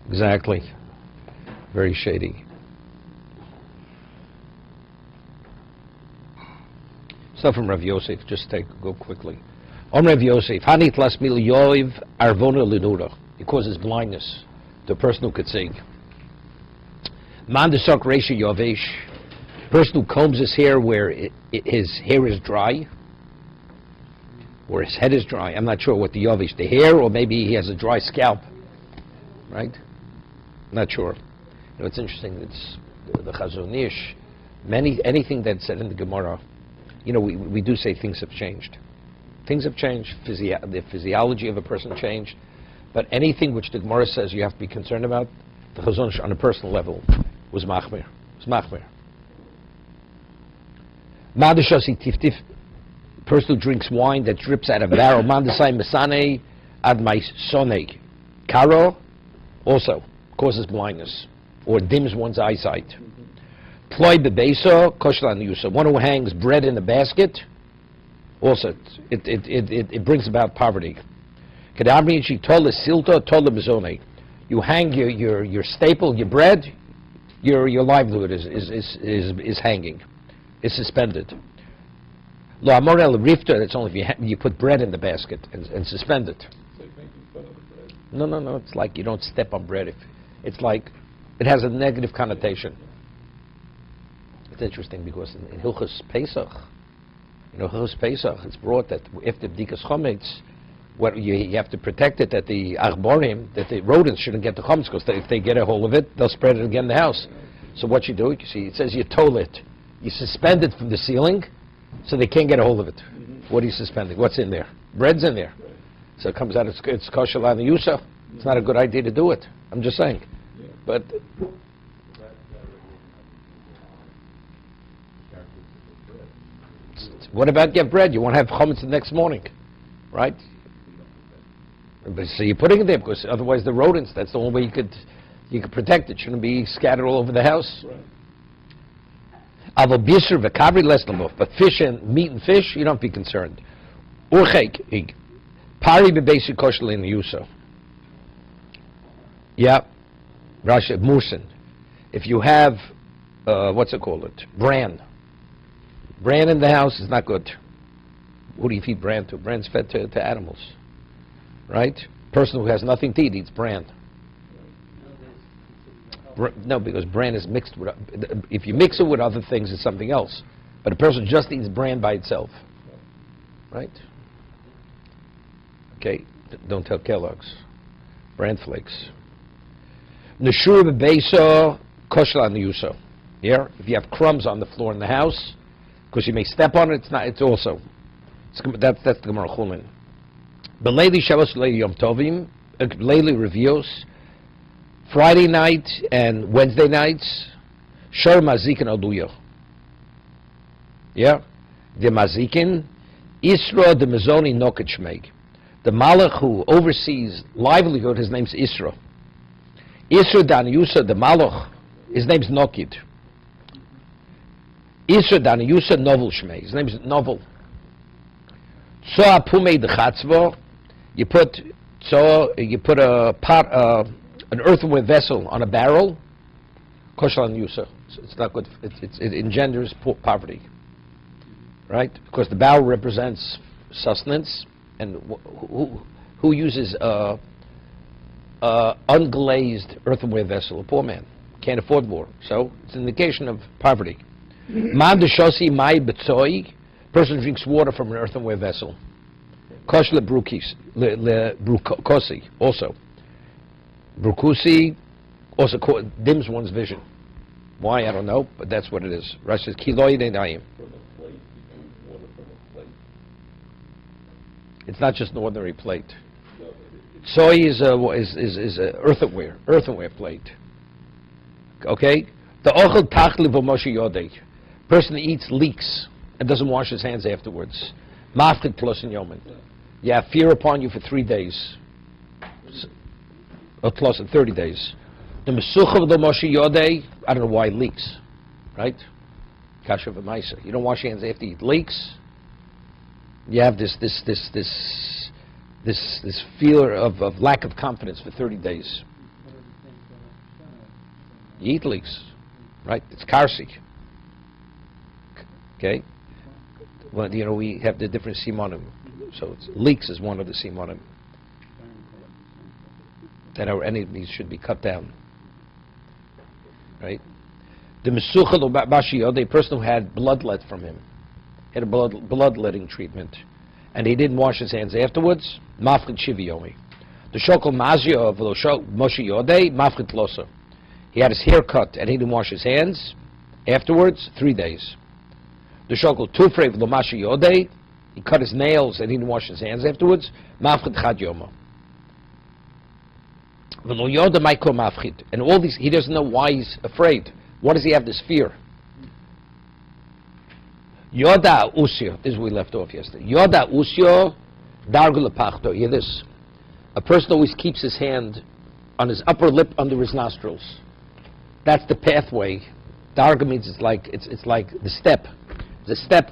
Exactly. Very shady. Stuff from Rav Yosef, go quickly. Rav Yosef, Hanit las mil yoiv arvona linura. It causes blindness to a person who could see. Man desok reisha yovesh. Person who combs his hair where his hair is dry, or his head is dry. I'm not sure what the yovesh, the hair, or maybe he has a dry scalp. Right? Not sure. It's interesting. It's the Chazon Ish. Anything that's said in the Gemara. We do say things have changed. Things have changed. The physiology of a person changed. But anything which the Gemara says you have to be concerned about, the Chazon Ish on a personal level was machmir. Madashasi tiftif. Person who drinks wine that drips out of a barrel. Mandasai masane admai soneg. Karo also causes blindness or dims one's eyesight. Ploy bebeso koshlan yusa. One who hangs bread in a basket, also it brings about poverty. Kadamri tola silto tola bezone. You hang your staple, your bread, your livelihood is hanging, is suspended. Lo amorel rifta. That's only if you put bread in the basket and suspend it. No. It's like you don't step on bread. It's like it has a negative connotation. It's interesting because in Hilchos Pesach, Hilchos Pesach, it's brought that if the bdikas chometz, what you have to protect it, that the achborim, that the rodents shouldn't get the chometz, because if they get a hold of it, they'll spread it again in the house. So what you do, you see, it says you toll it, you suspend it from the ceiling, so they can't get a hold of it. What are you suspending? What's in there? Bread's in there. So it comes out, it's kosher l'ana yusa. It's not a good idea to do it. I'm just saying. But what about get bread? You want to have chametz the next morning, right? But so you're putting it there because otherwise the rodents. That's the only way you could protect it. Shouldn't be scattered all over the house. But fish and meat and fish, you don't be concerned. Urchek. Pari bebasic kosher in the yusa. Yeah, Rashi Musin. If you have what's it called? Bran in the house is not good. Who do you feed bran to? Bran's fed to animals, right? Person who has nothing to eat eats bran. No, because bran is mixed with. If you mix it with other things, it's something else. But a person just eats bran by itself, right? Okay, don't tell Kellogg's. Bran flakes. Neshur bebeso koshla niyuso. Yeah, if you have crumbs on the floor in the house, because you may step on it, it's not. It's also. That's the Gemara Chulin. Belayli Shabbos Leili Yom Tovim, Leili Revios, Friday night and Wednesday nights, Shor Mazikin Aluyo. Yeah, the Mazikin, Isra the Mezoni Noket Shmeig. The Malach who oversees livelihood, his name's Isra. Isra Dan Yusa, the Malach, his name's Nokid. Isra Dan Yusa Novel Shmei, his name's Novel. Tzoa Pumei the Chatzvo, you put a pot, an earthenware vessel on a barrel, Koshal Yusa. It's not good. It engenders poverty, right? Because the barrel represents sustenance. And who uses unglazed earthenware vessel? A poor man can't afford more, so it's an indication of poverty. Man deshosi mai betzoi, person drinks water from an earthenware vessel. Kosh lebrukis lebrukosi also. Brukusi also dims one's vision. Why I don't know, but that's what it is. Rashi says kiloi ne'nayim. It's not just an ordinary plate. Soy is a earthenware plate. Okay? The ochel tachli v'moshe yodei. Person eats leeks and doesn't wash his hands afterwards. Mafkid plus in yomin. You have fear upon you for 3 days. Or plus in 30 days. The mesucha v'moshe yodei, I don't know why leeks. Right? Kasha v'maisa. You don't wash your hands after you eat leeks. You have this this fear of lack of confidence for 30 days. You eat leeks, right? It's karsi. Okay? Well, we have the different simonim. So leeks is one of the simonim. That our enemies should be cut down. Right? The mesuchel bashiyod, a person who had bloodlet from him, had a bloodletting treatment, and he didn't wash his hands afterwards, mafchid shivi yomi. The shokol mazia of Moshe Yodei, mafchid losa. He had his hair cut and he didn't wash his hands afterwards, 3 days. The shokol tufrei of Moshe Yodei, he cut his nails and he didn't wash his hands afterwards, mafchid chad yoma. And all these, he doesn't know why he's afraid. Why does he have this fear? Yoda usyo, this is where we left off yesterday. Yoda usyo dargul pachto. Hear this. A person always keeps his hand on his upper lip under his nostrils. That's the pathway. Darga means it's like the step. The step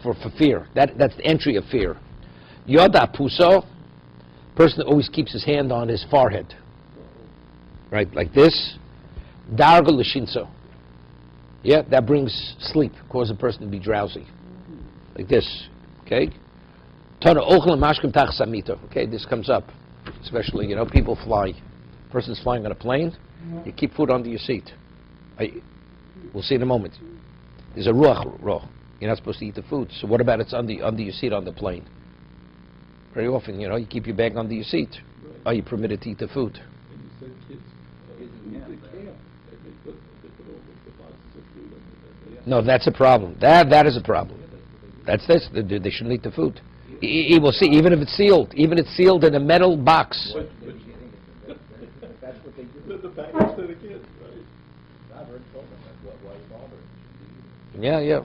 for fear. That's the entry of fear. Yoda puso, person always keeps his hand on his forehead. Right, like this. Darga l'shinso. Yeah, that brings sleep, causes a person to be drowsy. Like this. Okay? Tana ochel mashkim tach samito. Okay, this comes up. Especially, people fly. Person's flying on a plane, you keep food under your seat. We'll see in a moment. There's a ruach roh. You're not supposed to eat the food. So what about it's under your seat on the plane? Very often, you keep your bag under your seat. Are you permitted to eat the food? No, that's a problem. That is a problem. That's this. They shouldn't eat the food. He will see, even if it's sealed. Even if it's sealed in a metal box. Yeah.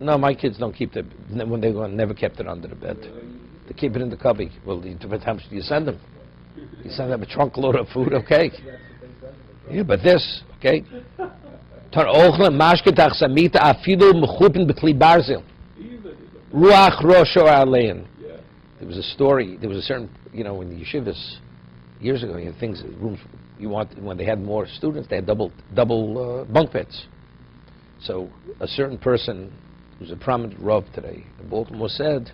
My kids don't keep it. When they go, never kept it under the bed. They keep it in the cubby. Well, different times you send them. You send them a trunk load of food, okay. Yeah, but this, okay. There was a story, there was a certain, in the yeshivas years ago, rooms when they had more students, they had double bunk beds. So a certain person who's a prominent Rav today in Baltimore said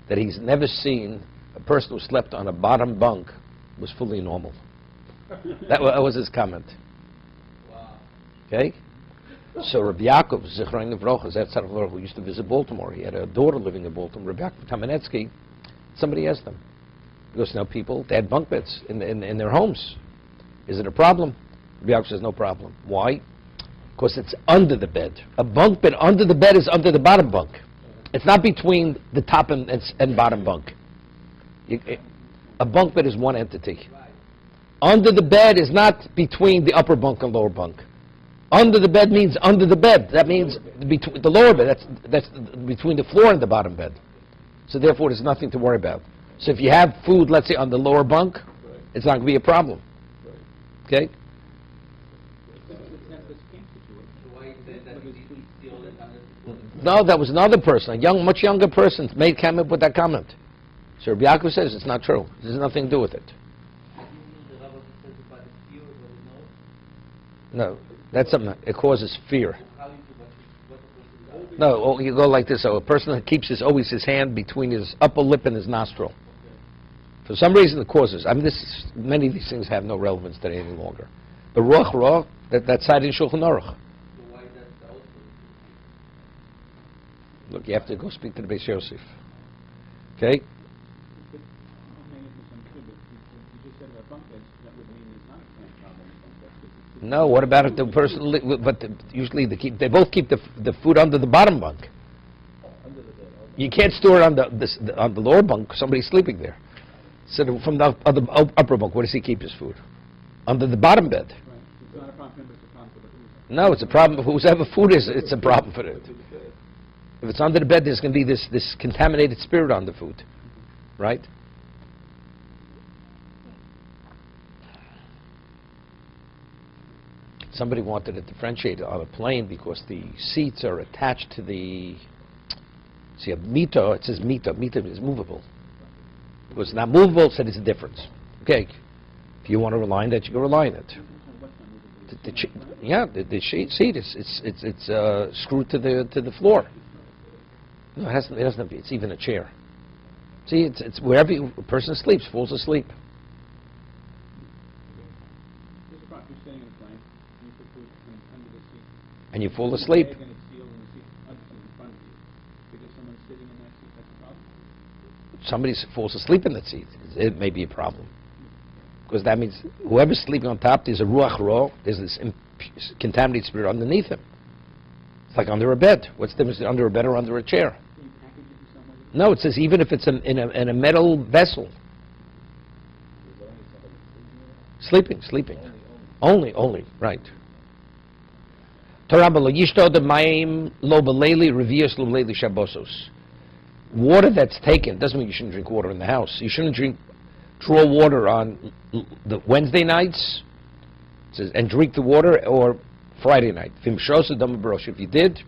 that he's never seen a person who slept on a bottom bunk was fully normal. That was his comment. Wow. Okay? So Rabbi Yaakov, Zichron Nevrocha, who used to visit Baltimore, he had a daughter living in Baltimore, Rabbi Yaakov Kamenetsky. Somebody asked him, because people, they had bunk beds in their homes. Is it a problem? Rabbi Yaakov says, no problem. Why? Because it's under the bed. A bunk bed under the bed is under the bottom bunk. It's not between the top and bottom bunk. A bunk bed is one entity. Under the bed is not between the upper bunk and lower bunk. Under the bed means under the bed. That means between the lower bed. That's between the floor and the bottom bed. So therefore, there's nothing to worry about. So if you have food, let's say on the lower bunk, it's not going to be a problem. Okay? No, that was another person, much younger person, came up with that comment. So Rabbi Yaakov says it's not true. There's nothing to do with it. No, that's something. It causes fear. No, you go like this. So a person that keeps always his hand between his upper lip and his nostril. For some reason, it causes. Many of these things have no relevance today any longer. But ruach, that's cited in Shulchan Aruch. Look, you have to go speak to the Beis Yosef. Okay? No, what about if the person? But usually they both keep the food under the bottom bunk. You can't store it on the lower bunk. Somebody's sleeping there. So from the upper bunk, where does he keep his food? Under the bottom bed. It's not a problem. No, it's a problem. Whoever food is, it's a problem for it. If it's under the bed, there's going to be this contaminated spirit on the food, right? Somebody wanted to differentiate on a plane because the seats are attached to the So you have mita, it says mita. Mita is movable. Because it's not movable, so there's a difference. Okay. If you want to rely on that, you can rely on it. The seat it's screwed to the floor. No, it doesn't. It's even a chair. See, it's wherever a person sleeps, falls asleep. And you fall asleep. Somebody falls asleep in that seat. It may be a problem. Because that means whoever's sleeping on top, there's a ruach ra, there's this contaminated spirit underneath him. It's like under a bed. What's the difference under a bed or under a chair? No, it says even if it's in a metal vessel. Sleeping. Only, right. Water that's taken doesn't mean you shouldn't drink water in the house. You shouldn't draw water on the Wednesday nights, it says, and drink the water, or Friday night. If you did,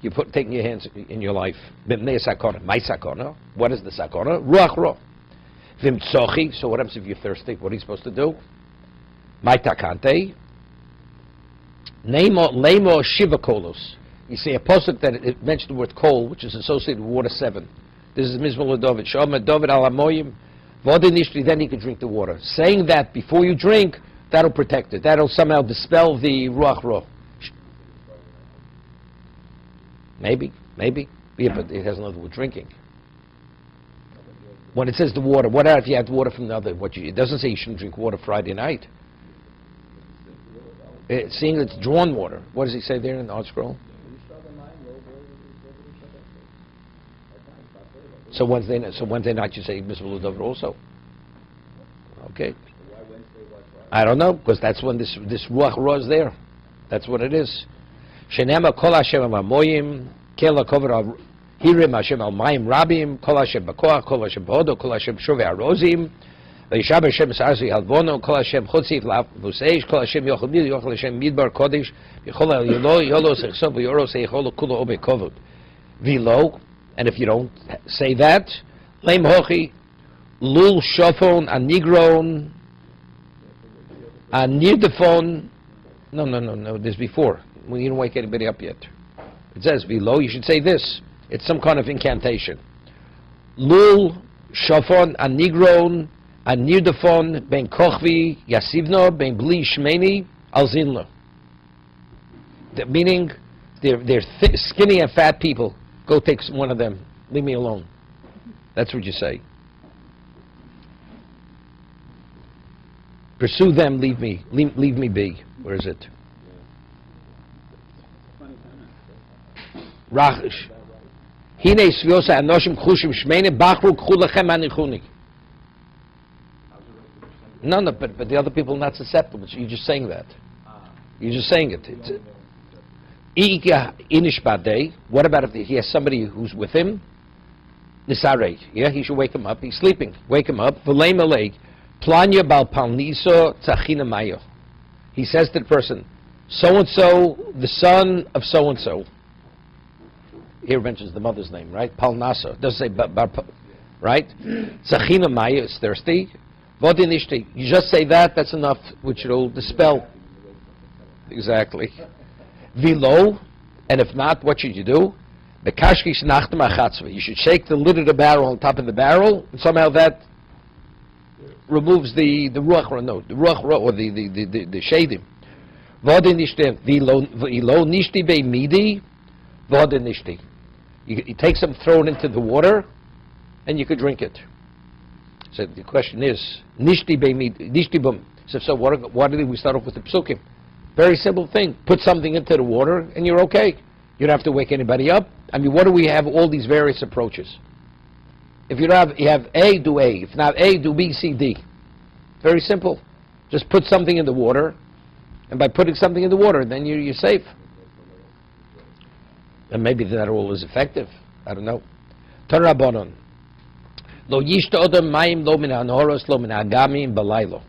you're taking your hands in your life. My sakona. What is the sakona? Ruach ra. So what happens if you're thirsty? What are you supposed to do? My takante. Lemo shiva kolos. You see a pasuk that it mentions the word kol, which is associated with water 7. This is Mizmor David. Shama David al Amoyim. Vodinishti, then you can drink the water. Saying that before you drink, that'll protect it. That'll somehow dispel the ruach ra. Maybe. Yeah, but it has nothing to do with drinking. When it says the water, what if you had water from the other? It doesn't say you shouldn't drink water Friday night. Seeing it's drawn water. What does he say there in the Art Scroll? So Wednesday night you say Mizmor David also. Okay. I don't know, because that's when this ruach ra is there. That's what it is. Shenema kol Hashem amoyim kela kover al hirim Hashem al mayim rabim kol Hashem bakoach kol Hashem bodo kol Hashem shovei arozim v'yishab Hashem sarzi halvono kol Hashem chutzif lavuseish kol Hashem yochel Hashem midbar kodesh v'chol al yolo sechsov v'yoro seicholo kulo obe kovod v'lo. And if you don't say that, leim hochi lul shofon anigron anirdefon. No. There's before. When you don't wake anybody up yet. It says below. You should say this. It's some kind of incantation. Lul shofon anigron anirdefon ben kochvi yasivno ben bli shmeni alzinlo. Meaning, they're skinny and fat people. Go take one of them. Leave me alone. That's what you say. Pursue them. Leave me be. Where is it? Rachish. Hine sviosa anoshim chushim shmeine bachru k'chulachem anichuni. No, but the other people are not susceptible. You're just saying that. You're just saying it. What about if he has somebody who's with him? Nisarei. Yeah, he should wake him up. He's sleeping. Wake him up. Planya bal palniso tzachina mayo. He says to the person, so-and-so, the son of so-and-so. Here mentions the mother's name, right? Palnasa. Doesn't say, right? Tzachina mayo is thirsty. Vodinishti. You just say that, that's enough, which will dispel. Exactly. Vilo, and if not, what should you do? You should shake the lid of the barrel on top of the barrel, and somehow that removes the ruach ra, the ruach ra, or the shadim. You take some, throw it into the water, and you could drink it. So the question is, nishti bum. So why did we start off with the psukim? Very simple thing. Put something into the water and you're okay. You don't have to wake anybody up. I mean, what do we have all these various approaches? If you have A, do A. If not A, do B, C, D. Very simple. Just put something in the water, and by putting something in the water, then you're safe. And maybe that all is effective. I don't know. Tarabonon. Lo yishta odom mayim lo min hanoros lo min agamim balaylo.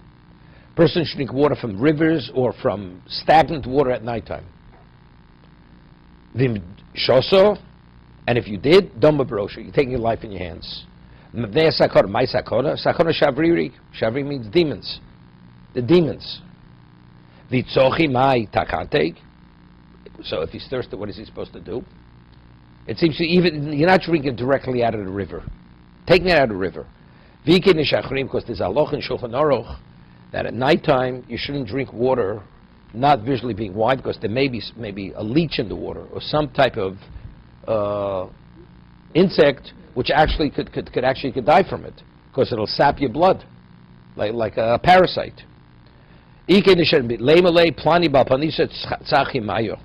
Person should drink water from rivers or from stagnant water at nighttime. Vim shoso, And if you did, Doma Barosha, you're taking your life in your hands. Mavnei Sakora, my Sakora, Sakora Shavriri. Shavriri means demons. The demons. Vitzochi mai takante. So if he's thirsty, what is he supposed to do? It seems to even, you're not drinking directly out of the river. Taking it out of the river. Vikin Nishachrim, because there's a loch in Shulchan Aruch that at nighttime you shouldn't drink water, not visually being wide, because there may be maybe a leech in the water or some type of insect which actually could die from it, because it'll sap your blood like a parasite. Ikin Nishachrim plani balpanisha tzachim mayo.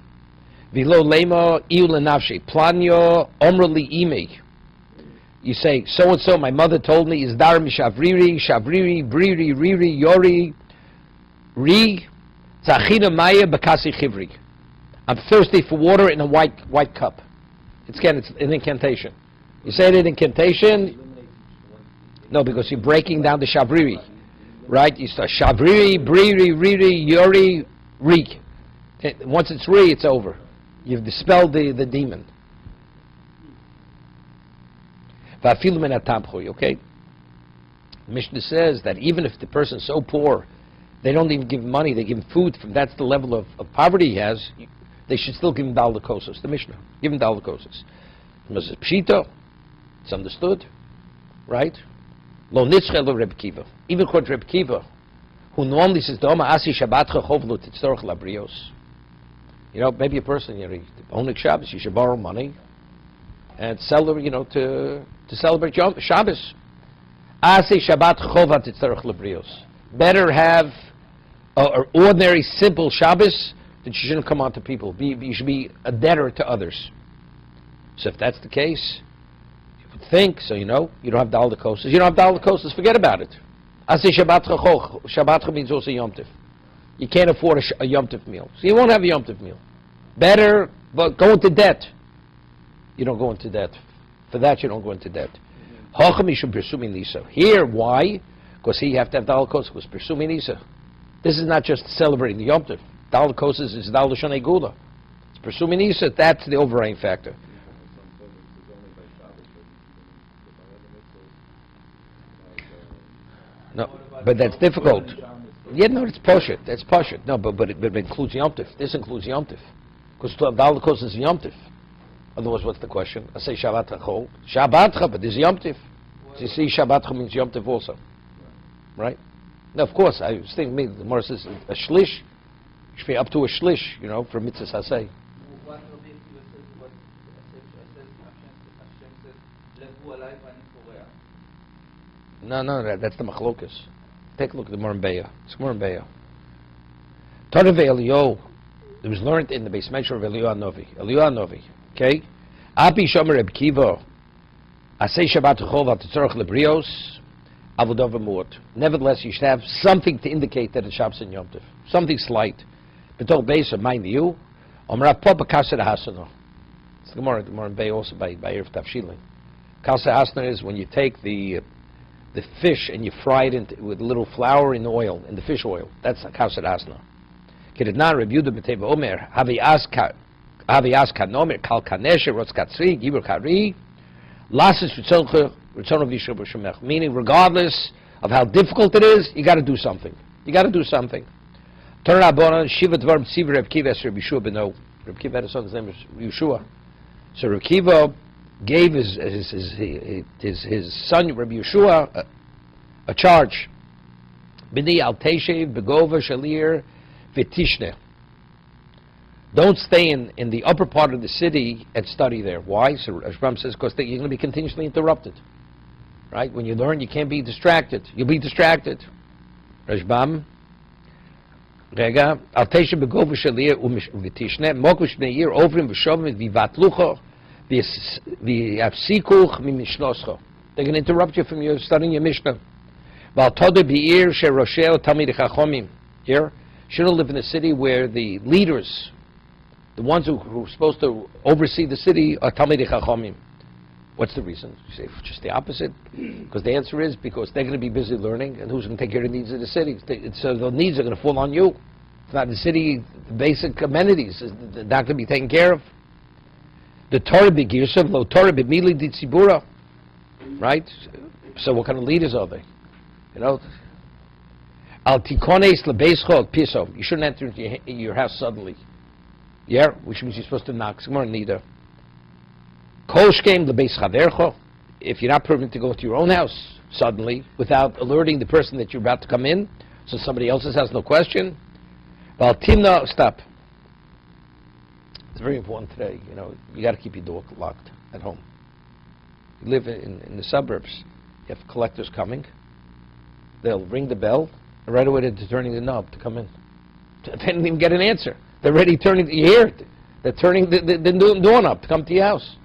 Vilo lema iu lenafshi planyo omrali ime. You say, so and so, my mother told me, is dar mishavriri, shavriri, briri, riri, yori, ri, tzachina maya bakasi chivri. I'm thirsty for water in a white cup. It's an incantation. You say it in incantation, no, because you're breaking down the shavriri, right? You start shavriri, briri, riri, yori, ri. Once it's ri, it's over. You've dispelled the demon. Okay? Mishnah says that even if the person's so poor, they don't even give money, they give him food, that's the level of poverty he has, they should still give him dal kosos. The Mishnah, give him dal kosos. Pshita, it's understood, right? Lo nitzche lo Reb Kiva. Even according to Reb Kiva, who normally says, Doma asi shabbatcha chovlu titzorch labrios. You know, maybe a person, owning Shabbos, you should borrow money and celebrate, to celebrate Shabbos. Asi Shabbat chova titzarech lebrios. Better have an ordinary, simple Shabbos that you shouldn't come on to people. You should be a debtor to others. So if that's the case, you would think, so you don't have Dal Kosas. You don't have Dal Kosas, forget about it. Asi Shabbat choch. Shabbat means also Yom Tiv. You can't afford a Yom Tiv meal. So you won't have a Yom Tiv meal. Better, but go into debt. You don't go into debt. For that, you don't go into debt. Here, why? Because here you have to have Dal Kosas. Because Persumi Nisa. This is not just celebrating the Yom Tov. Dal Kosas is Dal L'Shonei Gula. It's Persumi Nisa. That's the overriding factor. No, but that's difficult. Yeah, no, it's Poshet. That's Poshet. No, but it includes Yom Tov. This includes Yom Tov. Because Dal Kosas is Yom Tov. Otherwise, what's the question? I say Shabbat Chachol. Shabbat Chachol, but there's Yom Tiv. So you see, Shabbat Chachol means Yom Tiv also. Right? Now, of course, I was thinking, the Gemara says a shlish, should be up to a shlish, for mitzvahs hasei. No, that's the machlokas. Take a look at the Gemara in Beya. It's Gemara in Beya. Tanav Eliyahu, it was learned in the Beis Medrash of Eliyahu Novi. Eliyahu Novi. Okay? Api Shomer Reb Kiva, Asay Shabbat Chol V'Titzorach Lebrios, Avodah V'Muot. Nevertheless, you should have something to indicate that it's Shabbos and Yom Tov. Something slight. B'Tol Beis, mind you, Omra Popa Kasser Hasana. It's the Gemara in Bay also by Erev Tavshilin. Kasser Hasana is when you take the fish and you fry it with a little flour in oil, in the fish oil. That's Kasser Hasana. Kedetnan Reb Yehuda B'Teva Omer, Havi Aska Nomer Kal Kaneshe Rotz Katzri Gibur Kari Lasis Ritzonov Yishuv Shemech. Meaning, regardless of how difficult it is, you got to do something. You got to do something. Turn Rabbanan Shiva Dvar Tziv Reb Kiva Es Reb Yeshua Beno. Reb Kiva had a son. His name is Yeshua. So Reb Kiva gave his son Reb Yeshua a charge. Bini Al Teshev Begova Shalir V'Tishne. Don't stay in the upper part of the city and study there. Why? So Rashbam says, because you're going to be continuously interrupted. Right? When you learn, you can't be distracted. You'll be distracted. Rashbam. Rega. Al Teshev Begova Shalir V'Tishne. Mokush Neir Ovrim V'Shovim V'Vatlucho V'Yafsikuch Mimishnoscho. They're going to interrupt you from your studying your Mishnah. Val Toda B'Ir Sherosheo Talmid Chachomim. Here. Shouldn't live in a city where the leaders, the ones who are supposed to oversee the city, are Talmidei Chachamim. What's the reason? You say, just the opposite? Because the answer is because they're going to be busy learning, and who's going to take care of the needs of the city? So the needs are going to fall on you. It's not the city, the basic amenities, they're not going to be taken care of. The Torah begirsav lo Torah b'mili ditzibura, right? So what kind of leaders are they? You know, al tikones lebeischo piso. You shouldn't enter into your house suddenly. Yeah, which means you're supposed to knock. Neither. Koshkem lebeis chavercho. If you're not permitted to go to your own house suddenly without alerting the person that you're about to come in, so somebody else's house, no question. Well, timna, stop. It's very important today. You know, you got to keep your door locked at home. You live in the suburbs. You have collectors coming. They'll ring the bell, and right away they're turning the knob to come in. They didn't even get an answer. They're already turning. You hear it. They're turning the doorknob to come to your house.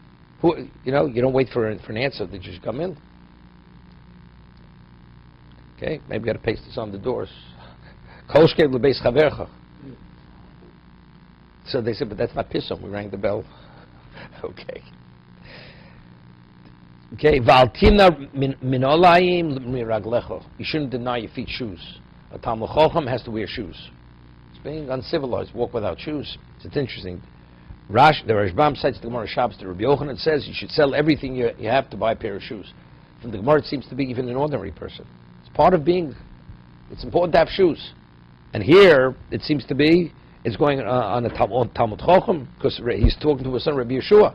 Who, you know, you don't wait for an answer. They just come in. Okay, maybe got to paste this on the doors. Koshkev lebeis chavercha. So they said, but that's not pisom. We rang the bell. Okay. Okay. Valtina minolayim miraglecho. You shouldn't deny your feet shoes. A Talmud Chacham has to wear shoes. It's being uncivilized. Walk without shoes. It's interesting. The Rashbam cites the Gemara Shabbos. The Rabbi Yochanan says you should sell everything you have to buy a pair of shoes. From the Gemara, it seems to be even an ordinary person. It's part of being. It's important to have shoes. And here it seems to be. It's going on a Talmud Chacham because he's talking to his son Rabbi Yeshua,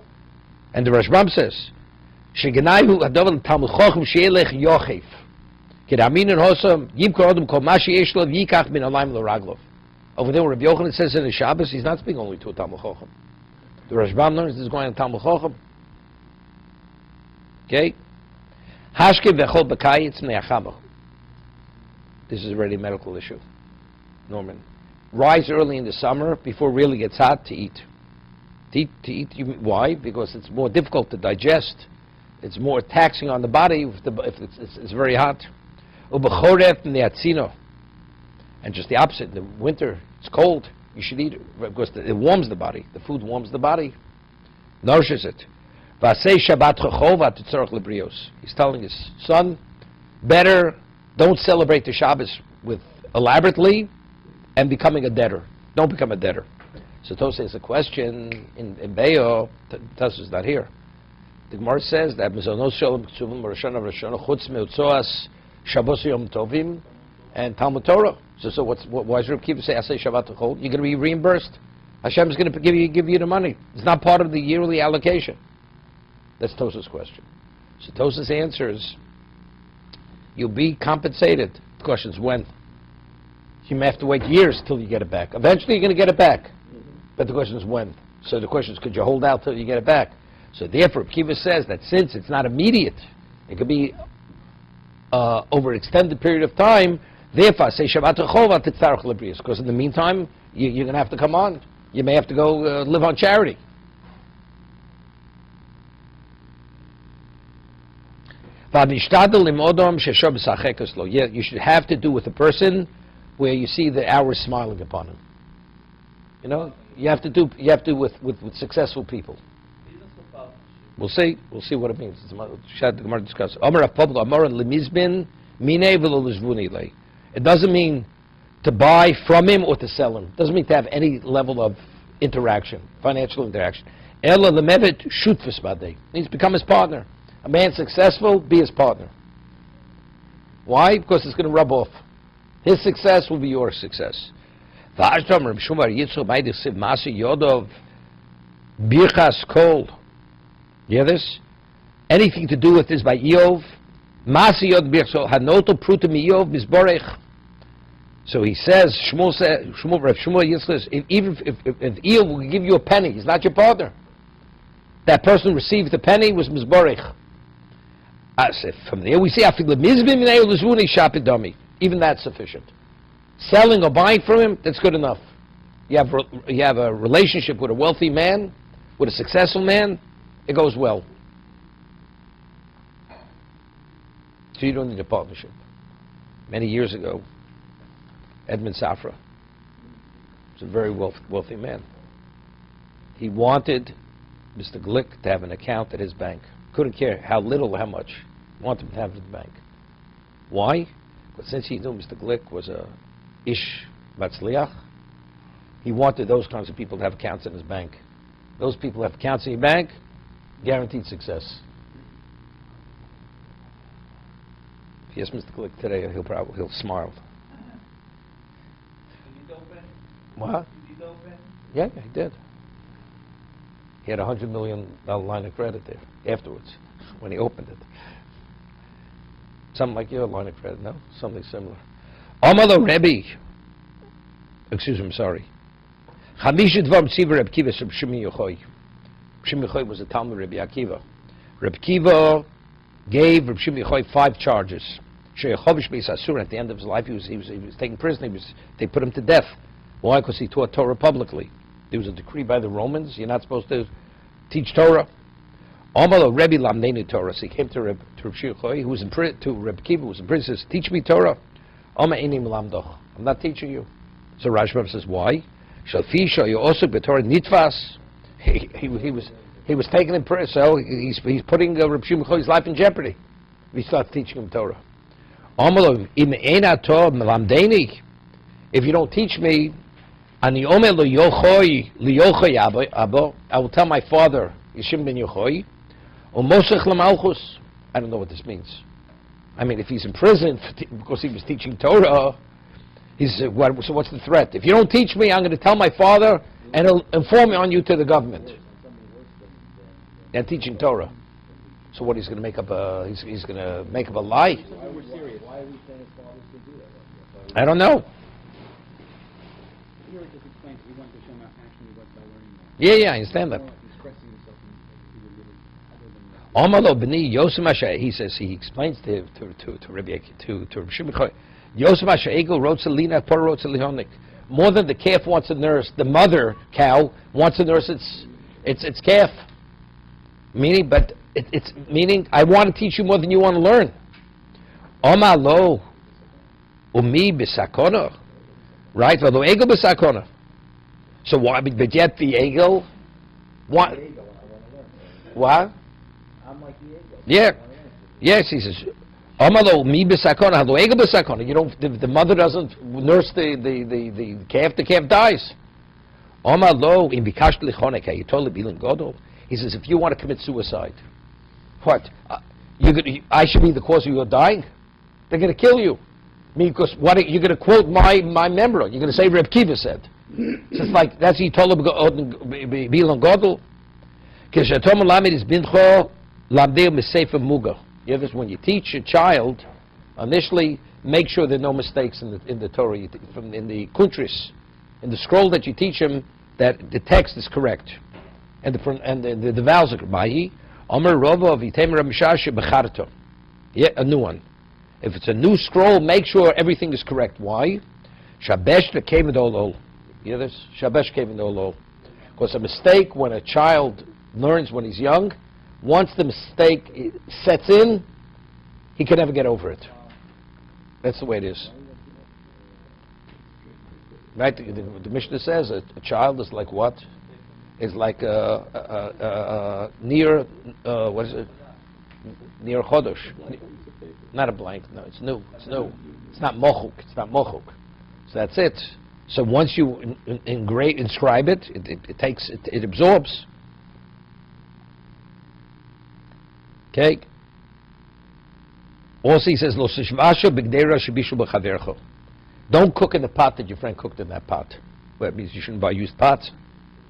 and the Rashbam says, "Shegenayu adav Talmud Chacham she'elech yochef, k'damin and hosam yimkor adam kol mashi yeshlo v'yikach min alayim l'raglov." Over there, Rabbi Yochanan says in the Shabbos, he's not speaking only to a Talmud Chacham. The Rashbam learns this is going on Talmud Chacham. Okay, hashke v'chol b'kayitz ne'achama. This is already a medical issue, Norman. Rise early in the summer before it really gets hot to eat. Why? Because it's more difficult to digest. It's more taxing on the body if it's very hot. And just the opposite. In the winter, it's cold. You should eat it because it warms the body. The food warms the body, nourishes it. He's telling his son, better don't celebrate the Shabbos with elaborately and becoming a debtor. Don't become a debtor. So Tosha has a question in Beyo. Tosha's not here. The Gemara says that Mizonos Shalom Ksuvim Roshana Chutz Meutzoas Shabbos Yom Tovim and Talmud Torah. So why does Reb Kiva say Asay Shabbat Chol? You're going to be reimbursed. Hashem is going to give you the money. It's not part of the yearly allocation. That's Tosha's question. So Tosha's answer is you'll be compensated. The question is when. You may have to wait years till you get it back. Eventually you're going to get it back. But the question is when. So the question is, could you hold out till you get it back? So therefore, Kiva says that since it's not immediate, it could be over an extended period of time, therefore, say Shabbat Chova Titzarach Lebrius. Because in the meantime, you're going to have to come on. You may have to go live on charity. Yeah, you should have to do with a person where you see the hours smiling upon him. You know, you have to do with successful people. We'll see what it means. It doesn't mean to buy from him or to sell him. It doesn't mean to have any level of interaction, financial interaction. It means become his partner. A man successful, be his partner. Why? Because it's going to rub off. His success will be your success. You hear this? Anything to do with this by Eov. So he says, even if Eov will give you a penny, he's not your partner. That person received the penny was Mizborech. From there we see even that's sufficient. Selling or buying from him, that's good enough. You have a relationship with a wealthy man, with a successful man, it goes well. So you don't need a partnership. Many years ago, Edmund Safra was a very wealthy man. He wanted Mr. Glick to have an account at his bank. Couldn't care how little or how much. He wanted him to have it at the bank. Why? But since he knew Mr. Glick was a Ish Matzliach, he wanted those kinds of people to have accounts in his bank. Those people have accounts in your bank, guaranteed success. If you ask Mr. Glick today, he'll smile. What? Yeah, he did. He had a $100 million line of credit there afterwards when he opened it. Something like your line of credit, no? Something similar. Amalo Rebbe. Excuse me, I'm sorry. Chamisha Dvar Tziva Reb Kiva Shimi Yochai. Shimi Yochai was a Talmud Rebbe Akiva. Reb Kiva gave Reb Shimi Yochai 5 charges. Sheyachovish Beis Asur, at the end of his life, he was taken prisoner. They put him to death. Why? Because he taught Torah publicly. There was a decree by the Romans. You're not supposed to teach Torah. Amalo Rebbe Lamnenu Torah. So he came to Reb Shimi Yochai, who was in prison, to Reb Kiva, who was in prison. Says, "Teach me Torah." Ama Eini Melamdoch. I'm not teaching you. So Rashbam says, why? Shalfisha, you also b'Torah nitfas. He was taken in prison, so he's putting Reb Shimi Yochai's life in jeopardy. We start teaching him Torah. Amalo im eina Torah melamdeni. If you don't teach me, ani omer lo Yochai abo. I will tell my father Yishim ben Yochai. Umosech lamalchus. I don't know what this means. I mean, if he's in prison because he was teaching Torah, so what's the threat? If you don't teach me, I'm going to tell my father and he'll inform me on you to the government. They're teaching Torah. So what, he's going to make up he's going to make up a lie? Why are we serious? Why are we saying his fathers should do that? I don't know. Here it just explains we want to show him actually what by learning that. Yeah, I understand that. Expressing himself in other than Amalo b'ni Yosem Asher. He says, he explains to Rabbi Shimi Yochai, Yosem Asher Egel wrote to Lina, Torah wrote to Lihonik. More than the calf wants to nurse, the mother cow wants to nurse its calf. Meaning, but it's meaning, I want to teach you more than you want to learn. Amalo umi b'sakona, right? V'lo egel b'sakona. So why? But yet the egel, what? What? I'm like the ego. Yeah. Yes, he says, Amalo mi b'sakona, halo egel b'sakona. You don't. The mother doesn't nurse the calf. The calf dies. Amalo im bikash lichonek. You told Bilan Godol. He says, if you want to commit suicide, what? I should be the cause of your dying? They're going to kill you. Because what? You're going to quote my memra. You're going to say Reb Kiva said. So it's like that's he told Bilan Godol. Kishatom lamed is bincho lamdeu miseifa muga. Yeah, this when you teach a child, initially make sure there are no mistakes in the Torah, in the kuntris, in the scroll that you teach him, that the text is correct, and the vowels are correct. Amar Rova of Yitem Ramshash Becharto. Yeah, a new one. If it's a new scroll, make sure everything is correct. Why? Shabesh came in all. You hear this? Shabesh came in all. Because a mistake when a child learns when he's young, once the mistake sets in, he can never get over it. That's the way it is. Right? The Mishnah says a child is like what? Is like near what is it? Near chodosh. Not a blank. No, it's new. It's new. It's not mochuk. It's not mochuk. So that's it. So once you inscribe it, it absorbs. Okay. Also, he says, "Lo sishvasha b'gdeira shebishu b'chavercho." Don't cook in the pot that your friend cooked in that pot. Well, that means you shouldn't buy used pots.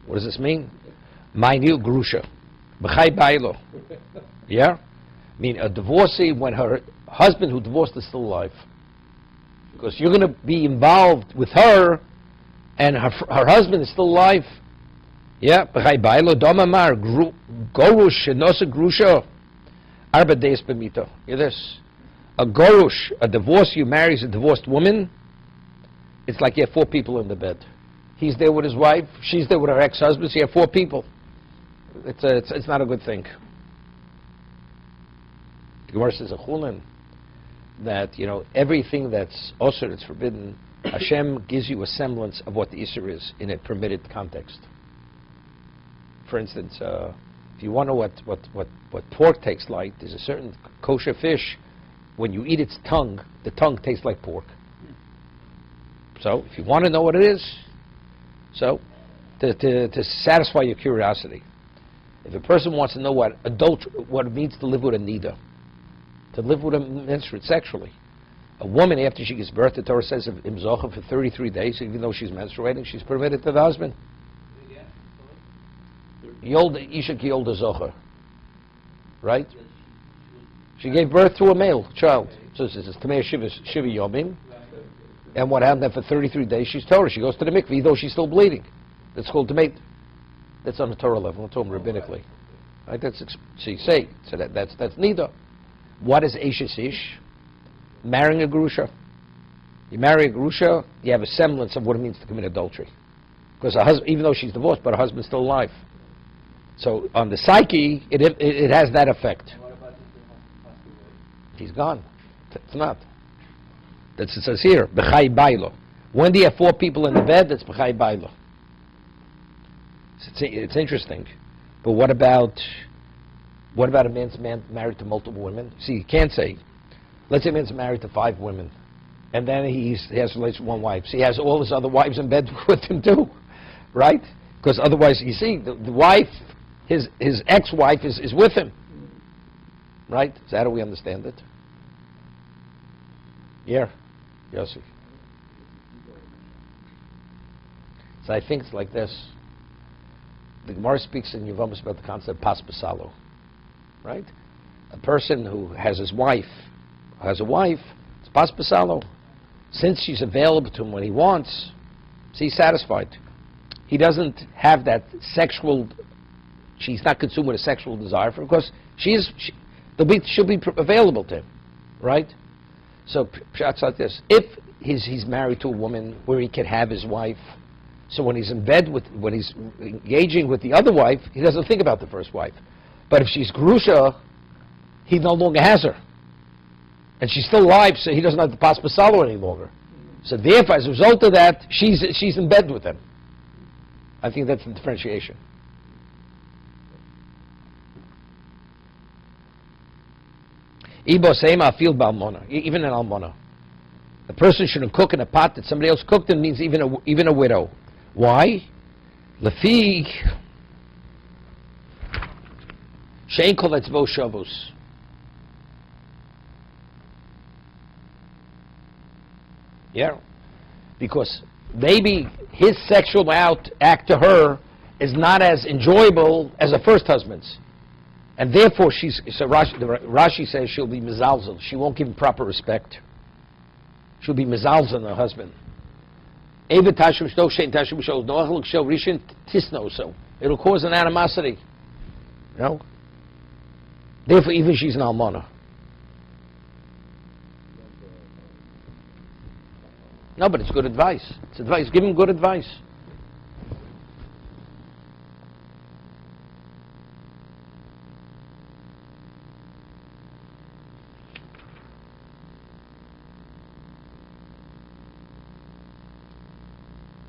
What does this mean? Ma'inu grusha, b'chai bailo. Yeah, I mean a divorcee when her husband who divorced is still alive, because you're going to be involved with her, and her husband is still alive. Yeah, b'chai bailo domamar gorush shenosa grusha. Arba deis b'mito. Hear this? A gorush, a divorcee who marries a divorced woman, it's like you have 4 people in the bed. He's there with his wife, she's there with her ex-husband, so you have 4 people. It's not a good thing. The Gemara says a chulin that everything that's osur, it's forbidden. Hashem gives you a semblance of what the isur is in a permitted context. For instance, if you want to know what pork tastes like, there's a certain kosher fish. When you eat its tongue, the tongue tastes like pork. So, if you want to know what it is, so to satisfy your curiosity. If a person wants to know what it means to live with a nida, to live with a menstruate sexually, a woman after she gives birth, the Torah says of imzocha for 33 days, even though she's menstruating, she's permitted to the husband. Yolda Isha ki Yolda Zocha, right? She gave birth to a male child. So this is Tamei Shiva Yomim. And what happened? That for 33 days she's Torah. She goes to the mikveh, even though she's still bleeding. That's called Tamei. That's on the Torah level. I'm talking rabbinically. Right? That's that's Nida. What is Eishes Ish? Marrying a grusha. You marry a grusha, you have a semblance of what it means to commit adultery. Because her husband, even though she's divorced, but her husband's still alive. So on the psyche, it has that effect. What about if the husband passed away? He's gone. It's not. That's it says here. B'chai bailo. When do you have 4 people in the bed? That's b'chai bailo. It's interesting. But what about a man's married to multiple women? See, you can't say. Let's say a man's married to 5 women, and then he has relations with one wife. So he has all his other wives in bed with him too, right? Because otherwise, you see, the wife, his ex-wife is with him, right? Is that how we understand it? Yeah, Yossi. So I think it's like this. The Gemara speaks in Yevamos about the concept pas basalo, right? A person who has his wife, has a wife, it's pas basalo. Since she's available to him when he wants, so he's satisfied. He doesn't have that sexual, she's not consumed with a sexual desire for him because she'll be available to him, right? So, pshat's like this. If he's married to a woman where he can have his wife, so when he's in bed when he's engaging with the other wife, he doesn't think about the first wife. But if she's grusha, he no longer has her. And she's still alive, so he doesn't have to pas basalo any longer. So therefore, as a result of that, she's in bed with him. I think that's the differentiation. Ibo seima fil balmona, even an almona. The person shouldn't cook in a pot that somebody else cooked in, means even a widow. Why? Lefi shein kol etzvo shavus. Yeah, because maybe his sexual act to her is not as enjoyable as a first husband's, and therefore Rashi says she'll be mizalzel. She won't give him proper respect. She'll be mizalzel on her husband. It'll cause an animosity. You know? Therefore, even she's an almana. No, but it's good advice. It's advice. Give him good advice.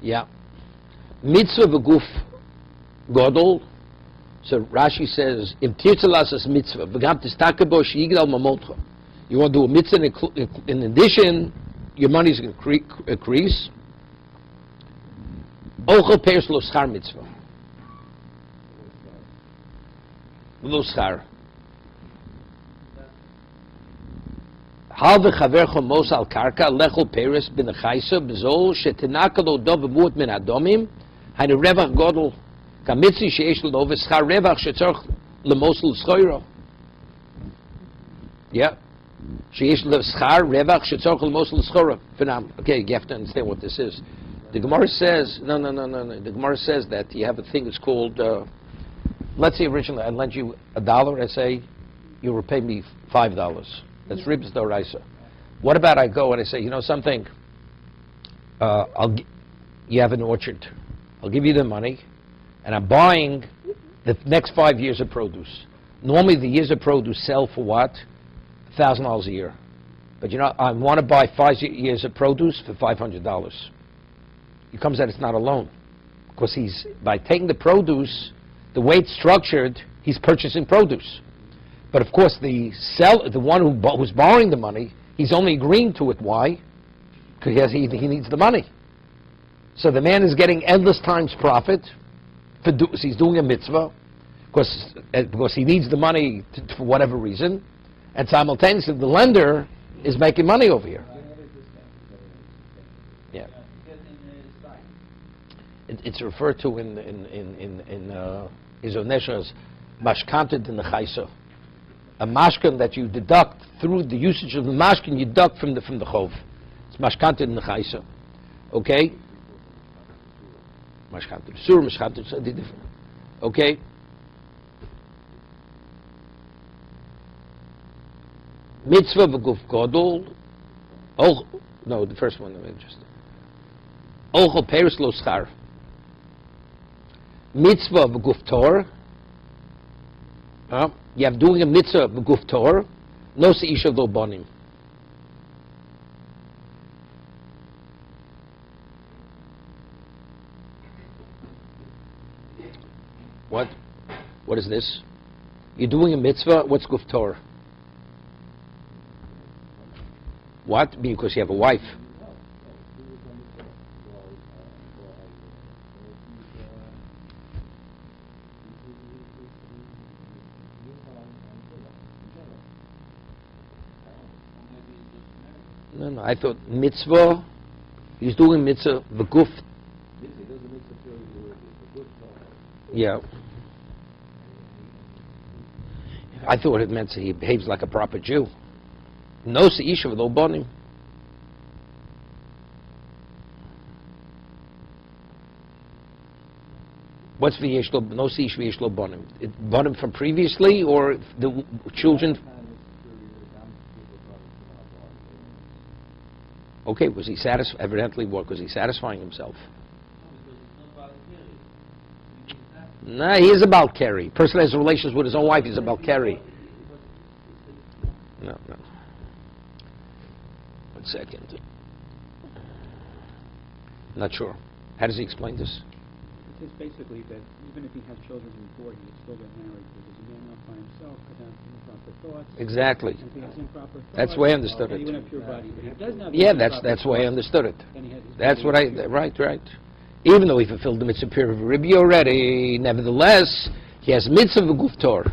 Yeah. Mitzvah v'guf godol. So Rashi says, "Im tirtzelas as mitzvah, v'gam tistakabo sheigdal mamotcha." You want to do a mitzvah in addition, your money is going to increase. Ochel peirs lo schar mitzvah. Lo schar. Hal v'chavercho mos al karka lechol peiris bin achaysa b'zol shetinaka lo dov v'muot min adomim hainu revach godol kamitzi sheyesh lo v'schar revach shetzorch lemos l'schoiro. Yeah. Sheyesh l'schar revach shetzorch lemos l'schoiro. Phenom. Okay, you have to understand what this is. The Gemara says, no. The Gemara says that you have a thing that's called, let's say originally I lend you $1, I say, you repay me $5. That's ribs doraisa. What about I go and I say, you know something, you have an orchard. I'll give you the money, and I'm buying the next 5 years of produce. Normally the years of produce sell for what? $1,000 a year. But you know, I want to buy 5 years of produce for $500. It comes out it's not a loan. Because by taking the produce, the way it's structured, he's purchasing produce. But of course, the one who's borrowing the money, he's only agreeing to it. Why? Because he needs the money. So the man is getting endless times profit he's doing a mitzvah because he needs the money for whatever reason, and simultaneously the lender is making money over here. Yeah. It's referred to in Izonesha as mashkanted in the chaysa. A mashkan that you deduct through the usage of the mashkan, you deduct from the chov. It's mashkanted in the chaysa. Okay? Mashkanted sur, mashkanted sur, different. Okay? Mitzvah v'guf godol. Oh, no, the first one I'm interested. Ochel peris lo schar. Mitzvah v'guf tor. You have doing a mitzvah v'guf tor. No se'isha lo bonim. What is this? You're doing a mitzvah. What's guf tor? What? Because you have a wife. No, I thought mitzvah. He's doing mitzvah. The guf. Yeah. I thought it meant he behaves like a proper Jew. No se'isha v'lo bonim. What's v'yesh lo, no se'isha v'yesh lo bonim? Bonim from previously, or the children? Okay, was he satisfied? Evidently, what? Was he satisfying himself? No, he is about carry. Person has relations with his own wife, he's about carry. No. 1 second. Not sure. How does he explain this? It says basically that even if he had children before, he would still get married because a man not by himself could have improper thoughts. Exactly. And if he has improper thoughts, that's the way I understood it. He wouldn't have pure body, but he doesn't have that's the way I understood it. That's what right. Even though he fulfilled the mitzvah of Rabbi already, nevertheless, he has mitzvah v'guf tor.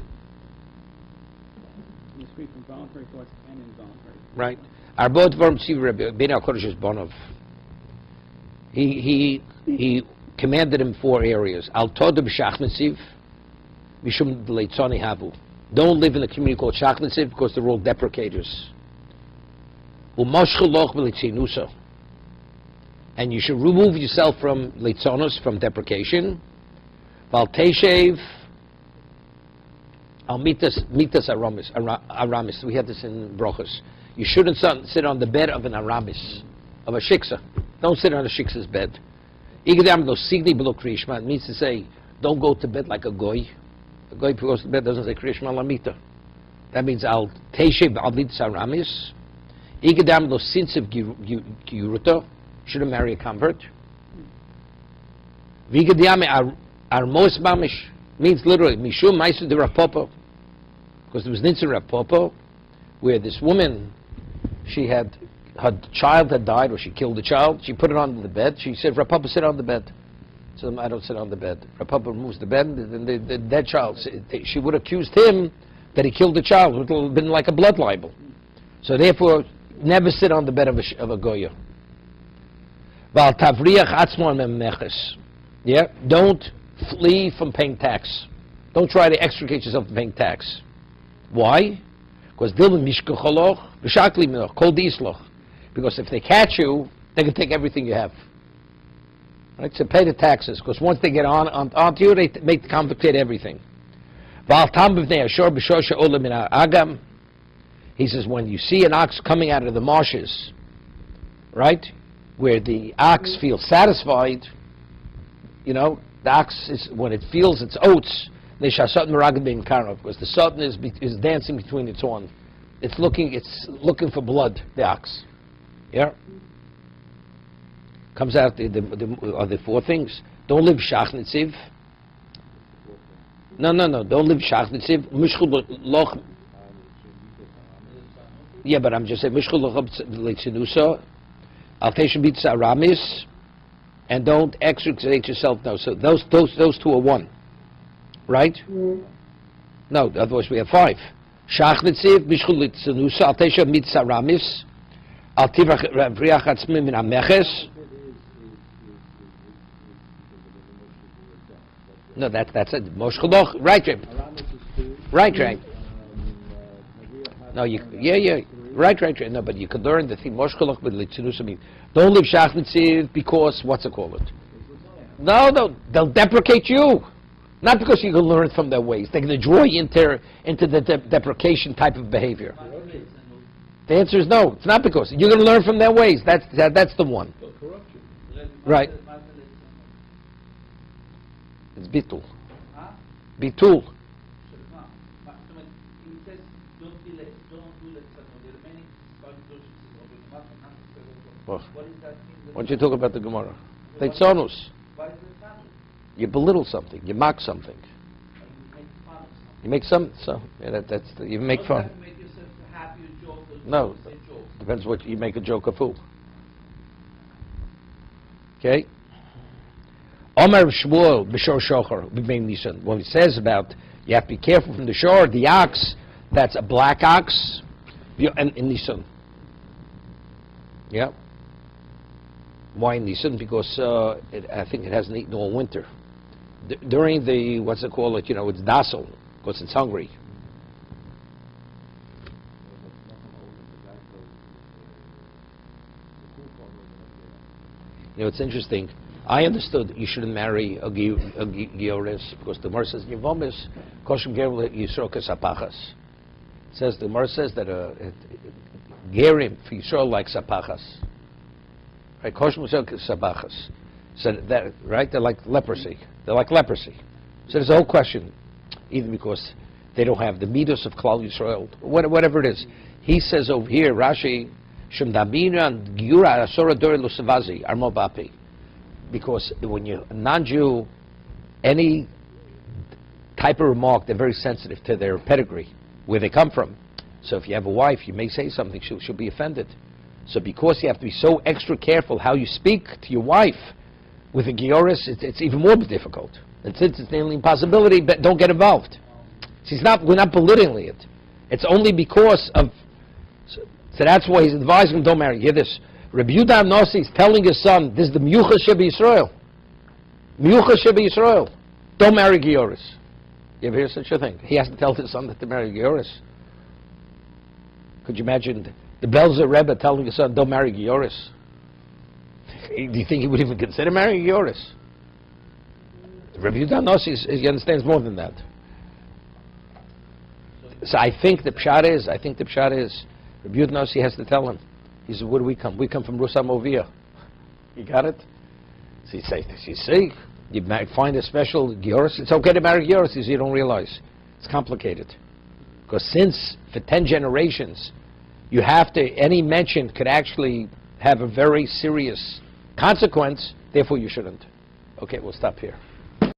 He's free from voluntary thoughts and involuntary. Right. Arbot vorm tziv Rabbi ben HaKodesh is bonov. He commanded him 4 areas. Al toda b'shach netziv, mishum leitzoni havu. Don't live in a community called shach netziv because they're all deprecators. U'moshcheloch v'leitzinusa. And you should remove yourself from leitzonos, from deprecation. Val teshev al mitas aramis. We have this in brochus. You shouldn't sit on the bed of an aramis, of a shiksa. Don't sit on a shiksa's bed. Igdam no signi below krishma. It means to say, don't go to bed like a goy. A goy who goes to bed doesn't say krishma lamita. That means al teshev al mitas aramis. Igdam no sinsiv giruta. Shouldn't marry a convert. Vigadiame armos mamish means literally mishum maisu de rapopo, because there was Nitzin Rapopo, where this woman, her child had died, or she killed the child. She put it on the bed. She said, "Rapopo, sit on the bed." So I don't sit on the bed. Rapopo removes the bed, and the dead child. She would have accused him that he killed the child. It would have been like a blood libel. So therefore, never sit on the bed of a goya. Yeah, don't flee from paying tax. Don't try to extricate yourself from paying tax. Why? Because if they catch you, they can take everything you have. Right? So pay the taxes, because once they get onto you, they confiscate everything. He says, when you see an ox coming out of the marshes, right, where the ox feels satisfied, the ox is, when it feels its oats, because the satan is dancing between its horns. It's looking for blood, the ox. Yeah? Comes out are the 4 things. Don't live shachnitziv. No. Don't live shachnitziv. Mishchul yeah, but I'm just saying, Mishchul Lechinusa, Altesha Bitsa Aramis, and don't extricate yourself. No, so those two are one, right? No, otherwise we have five. Shach nitziv bishchul litzanusa al tesha mitzah ramis al tivrach vriach atzmi min hameches. No, that's it. Moshcholoch, right. No, right. No, but you could learn the thing. Moshcholoch with litzanusa. Don't live shach nitziv because what's it called? No, they'll deprecate you. Not because you can learn from their ways. They're going to draw you into the deprecation type of behavior. The answer is no. It's not because. You're going to learn from their ways. That's the one. Right. It's bitul. Bitul. What don't you talk about the Gemara? Leitzonus. You belittle something. You mock something. You make some. So yeah, you make fun. No, depends what you make a joke of who. Okay. Omer Shmuel b'shor shocher b'bein Nisan. When he says about you have to be careful from the shore, the ox, that's a black ox, and in Nisan. Yeah. Why in Nisan? Because I think it hasn't eaten all winter. During the, what's it called, it's docile, because it's hungry. It's interesting. I understood you shouldn't marry a Gioris, because the Gemara says, Yevomis, Koshem Gerel Yisrael Kesapachas. The Gemara says that Gerim for Yisrael like Sapachas. Right? Koshem Yisrael Kesapachas. So that, right? They're like leprosy. So there's a whole question, either because they don't have the midos of Klal Yisrael, whatever it is. He says over here, Rashi, Shem Dabina and Giura Asora Dore Lusavazi, Armo Bapi. Because when you're a non-Jew, any type of remark, they're very sensitive to their pedigree, where they come from. So if you have a wife, you may say something, she'll be offended. So because you have to be so extra careful how you speak to your wife, with a Gioris, it's even more difficult. And since it's nearly impossibility, but don't get involved. We're not belittling it. It's only because of. So that's why he's advising him, don't marry. Hear this. Rabbi Yudah Nossi is telling his son, this is the Miyucha Sheba Yisrael. Miyucha Sheba Yisrael. Don't marry Gioris. You ever hear such a thing? He has to tell his son that to marry Gioris. Could you imagine the Belzer Rebbe telling his son, don't marry Gioris? Do you think he would even consider marrying Gioris? Rabbi Yudah Nossi, he understands more than that. So I think the pshat is, Rabbi Yudah Nossi has to tell him. He said, where do we come? We come from Rusam Ovia. You got it? So you see, you might find a special Gioris. It's okay to marry Gioris, he says, you don't realize. It's complicated. Because since for 10 generations, you have to, any mention could actually have a very serious consequence, therefore you shouldn't. Okay, we'll stop here.